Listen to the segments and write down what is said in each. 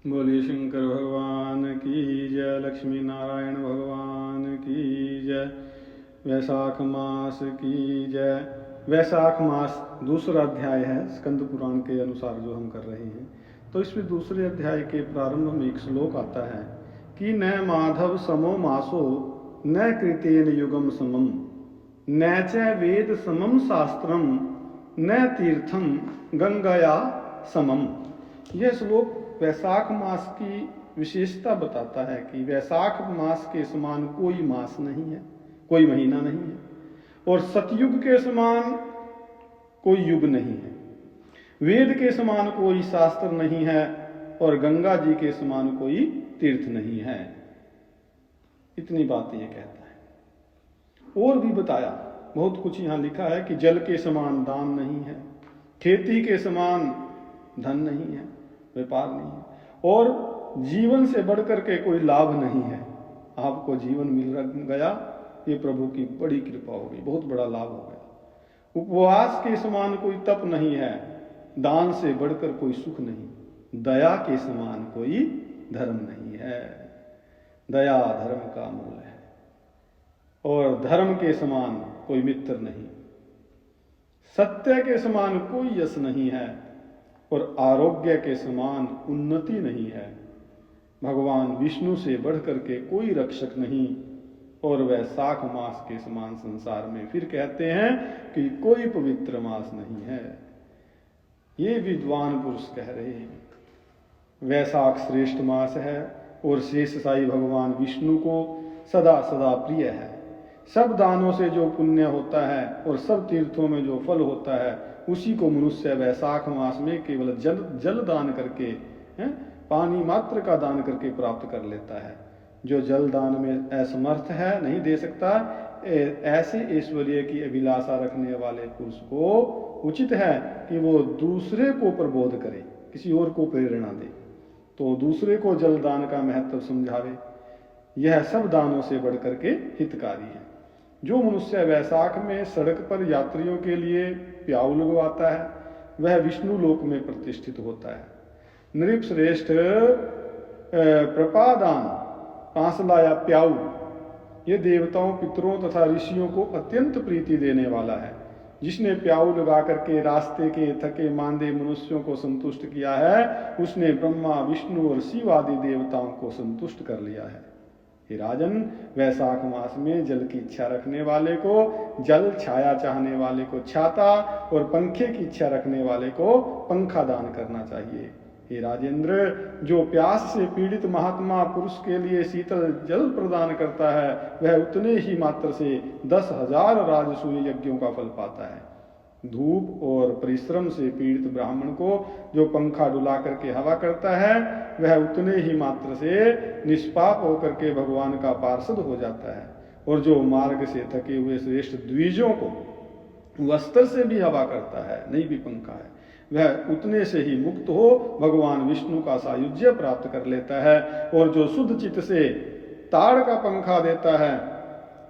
बोलिए शंकर भगवान की जय, लक्ष्मी नारायण भगवान की जय, वैशाख मास की जय। वैशाख मास दूसरा अध्याय है स्कंद पुराण के अनुसार जो हम कर रहे हैं। तो इसमें दूसरे अध्याय के प्रारंभ में एक श्लोक आता है कि न माधव समो मासो न कृतेन युगम समम न च वेद समम शास्त्रम न तीर्थम गंगया समम। यह श्लोक वैशाख मास की विशेषता बताता है कि वैशाख मास के समान कोई मास नहीं है, कोई महीना नहीं है, और सतयुग के समान कोई युग नहीं है, वेद के समान कोई शास्त्र नहीं है, और गंगा जी के समान कोई तीर्थ नहीं है। इतनी बात ये कहता है। और भी बताया, बहुत कुछ यहाँ लिखा है कि जल के समान दान नहीं है, खेती के समान धन नहीं है, व्यापार नहीं है, और जीवन से बढ़कर के कोई लाभ नहीं है। आपको जीवन मिल गया, ये प्रभु की बड़ी कृपा हो गई, बहुत बड़ा लाभ हो गया। उपवास के समान कोई तप नहीं है, दान से बढ़कर कोई सुख नहीं, दया के समान कोई धर्म नहीं है। दया धर्म का मूल है, और धर्म के समान कोई मित्र नहीं, सत्य के समान कोई यश नहीं है, और आरोग्य के समान उन्नति नहीं है। भगवान विष्णु से बढ़कर के कोई रक्षक नहीं, और वैशाख मास के समान संसार में फिर कहते हैं कि कोई पवित्र मास नहीं है। ये विद्वान पुरुष कह रहे हैं। वैशाख श्रेष्ठ मास है, और शेष साई भगवान विष्णु को सदा सदा प्रिय है। सब दानों से जो पुण्य होता है और सब तीर्थों में जो फल होता है, उसी को मनुष्य वैशाख मास में केवल जल दान करके, पानी मात्र का दान करके प्राप्त कर लेता है। जो जल दान में असमर्थ है, नहीं दे सकता, ऐसे ऐश्वर्य की अभिलाषा रखने वाले पुरुष को उचित है कि वो दूसरे को प्रबोध करे, किसी और को प्रेरणा दे, तो दूसरे को जल दान का महत्व समझावे। यह सब दानों से बढ़कर के हितकारी है। जो मनुष्य वैशाख में सड़क पर यात्रियों के लिए प्याऊ लगवाता है, वह विष्णु लोक में प्रतिष्ठित होता है। नृप श्रेष्ठ प्रपादान, पांसला या प्याऊ, ये देवताओं, पितरों तथा ऋषियों को अत्यंत प्रीति देने वाला है। जिसने प्याऊ लगा करके रास्ते के थके मांदे मनुष्यों को संतुष्ट किया है, उसने ब्रह्मा, विष्णु और शिव आदि देवताओं को संतुष्ट कर लिया है। हे राजन, वैशाख मास में जल की इच्छा रखने वाले को जल, छाया चाहने वाले को छाता, और पंखे की इच्छा रखने वाले को पंखा दान करना चाहिए। हे राजेंद्र, जो प्यास से पीड़ित महात्मा पुरुष के लिए शीतल जल प्रदान करता है, वह उतने ही मात्र से 10,000 राजसूय यज्ञों का फल पाता है। धूप और परिश्रम से पीड़ित ब्राह्मण को जो पंखा डुला करके हवा करता है, वह उतने ही मात्र से निष्पाप होकर के भगवान का पार्षद हो जाता है। और जो मार्ग से थके हुए श्रेष्ठ द्विजों को वस्त्र से भी हवा करता है, नहीं भी पंखा है, वह उतने से ही मुक्त हो भगवान विष्णु का सायुज्य प्राप्त कर लेता है। और जो शुद्ध चित्त से ताड़ का पंखा देता है,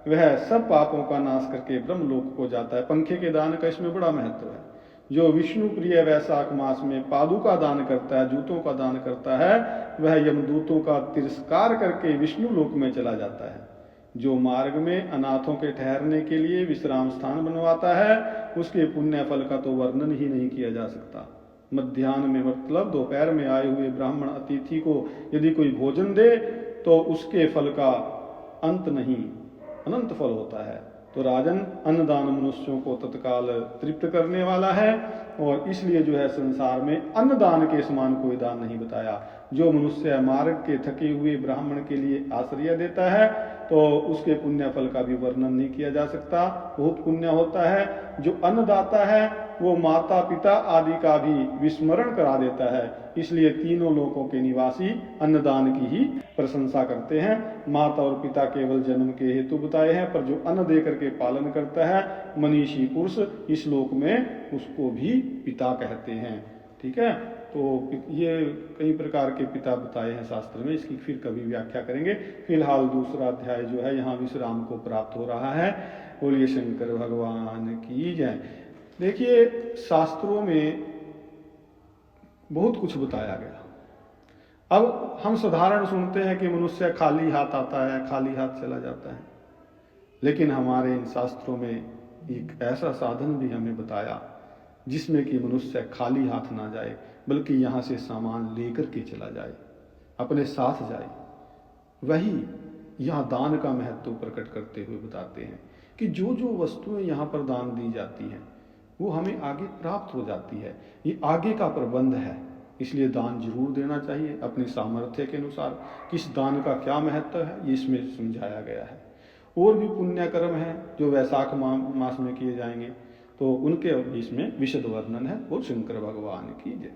वह सब पापों का नाश करके ब्रह्मलोक को जाता है। पंखे के दान का इसमें बड़ा महत्व है। जो विष्णु प्रिय वैशाख मास में पादु का दान करता है, जूतों का दान करता है, वह यमदूतों का तिरस्कार करके विष्णु लोक में चला जाता है। जो मार्ग में अनाथों के ठहरने के लिए विश्राम स्थान बनवाता है, उसके पुण्य फल का तो वर्णन ही नहीं किया जा सकता। मध्याह्न में, मतलब दोपहर में आए हुए ब्राह्मण अतिथि को यदि कोई भोजन दे, तो उसके फल का अंत नहीं, अनंत फल होता है। तो राजन, अन्नदान मनुष्यों को तत्काल तृप्त करने वाला है, और इसलिए जो है संसार में अन्नदान के समान कोई दान नहीं बताया। जो मनुष्य मार्ग के थके हुए ब्राह्मण के लिए आश्रय देता है, तो उसके पुण्य फल का भी वर्णन नहीं किया जा सकता, बहुत पुण्य होता है। जो अन्नदाता है, वो माता पिता आदि का भी विस्मरण करा देता है। इसलिए तीनों लोकों के निवासी अन्नदान की ही प्रशंसा करते हैं। माता और पिता केवल जन्म के हेतु बताए हैं, पर जो अन्न दे करके पालन करता है मनीषी पुरुष, इस लोक में उसको भी पिता कहते हैं। ठीक है, तो ये कई प्रकार के पिता बताए हैं शास्त्र में, इसकी फिर कभी व्याख्या करेंगे। फिलहाल दूसरा अध्याय जो है यहाँ विश्राम को प्राप्त हो रहा है। बोलिए शंकर भगवान की जय। देखिए, शास्त्रों में बहुत कुछ बताया गया। अब हम साधारण सुनते हैं कि मनुष्य खाली हाथ आता है, खाली हाथ चला जाता है, लेकिन हमारे इन शास्त्रों में एक ऐसा साधन भी हमें बताया जिसमें कि मनुष्य खाली हाथ ना जाए, बल्कि यहाँ से सामान लेकर के चला जाए, अपने साथ जाए। वही यहाँ दान का महत्व प्रकट करते हुए बताते हैं कि जो जो वस्तुएं यहाँ पर दान दी जाती हैं वो हमें आगे प्राप्त हो जाती है। ये आगे का प्रबंध है, इसलिए दान जरूर देना चाहिए अपनी सामर्थ्य के अनुसार। किस दान का क्या महत्व है ये इसमें समझाया गया है। और भी पुण्य कर्म है जो वैशाख मास में किए जाएंगे, तो उनके इसमें विशद वर्णन है। और शंकर भगवान की जय।